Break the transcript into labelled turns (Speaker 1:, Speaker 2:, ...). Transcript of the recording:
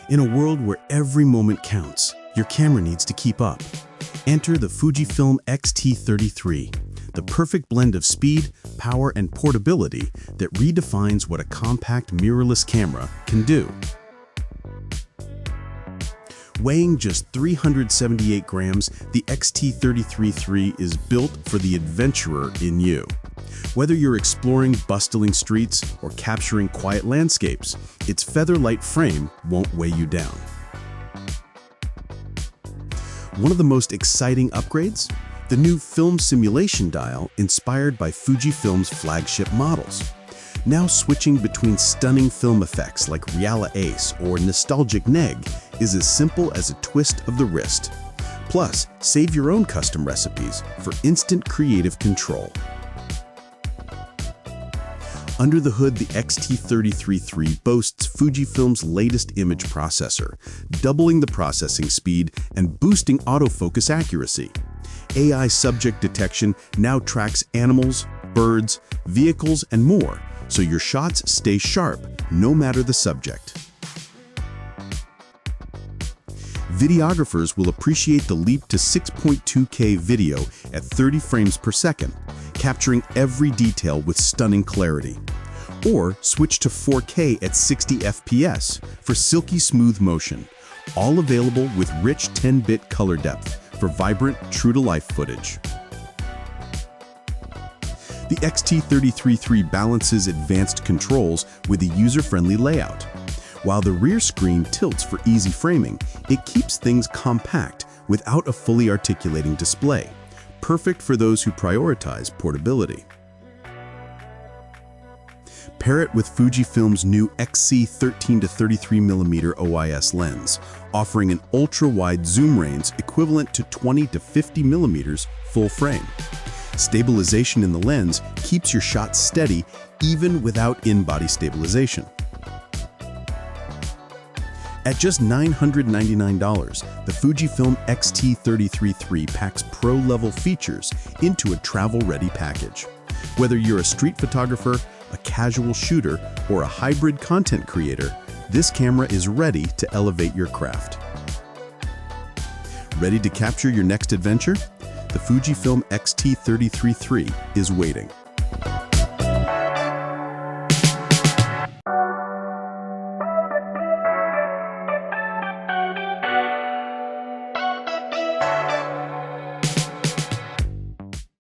Speaker 1: In a world where every moment counts, your camera needs to keep up. Enter the Fujifilm X-T30 III, the perfect blend of speed, power, and portability that redefines what a compact mirrorless camera can do. Weighing just 378 grams, the X-T30 III is built for the adventurer in you. Whether you're exploring bustling streets or capturing quiet landscapes, its feather-light frame won't weigh you down. One of the most exciting upgrades? The new film simulation dial inspired by Fujifilm's flagship models. Now switching between stunning film effects like Reala Ace or nostalgic neg is as simple as a twist of the wrist. Plus, save your own custom recipes for instant creative control. Under the hood, the X-T30 III boasts Fujifilm's latest image processor, doubling the processing speed and boosting autofocus accuracy. AI subject detection now tracks animals, birds, vehicles, and more, so your shots stay sharp no matter the subject. Videographers will appreciate the leap to 6.2K video at 30 frames per second, capturing every detail with stunning clarity. Or switch to 4K at 60 FPS for silky smooth motion, all available with rich 10-bit color depth for vibrant, true-to-life footage. The X-T30 III balances advanced controls with a user-friendly layout. While the rear screen tilts for easy framing, it keeps things compact without a fully articulating display, perfect for those who prioritize portability. Pair it with Fujifilm's new XC13 to 33mm OIS lens, offering an ultra-wide zoom range equivalent to 20 to 50mm full frame. Stabilization in the lens keeps your shots steady even without in-body stabilization. At just $999, the Fujifilm X-T30 III packs pro-level features into a travel-ready package. Whether you're a street photographer, a casual shooter, or a hybrid content creator, this camera is ready to elevate your craft. Ready to capture your next adventure? The Fujifilm X-T30 III is waiting.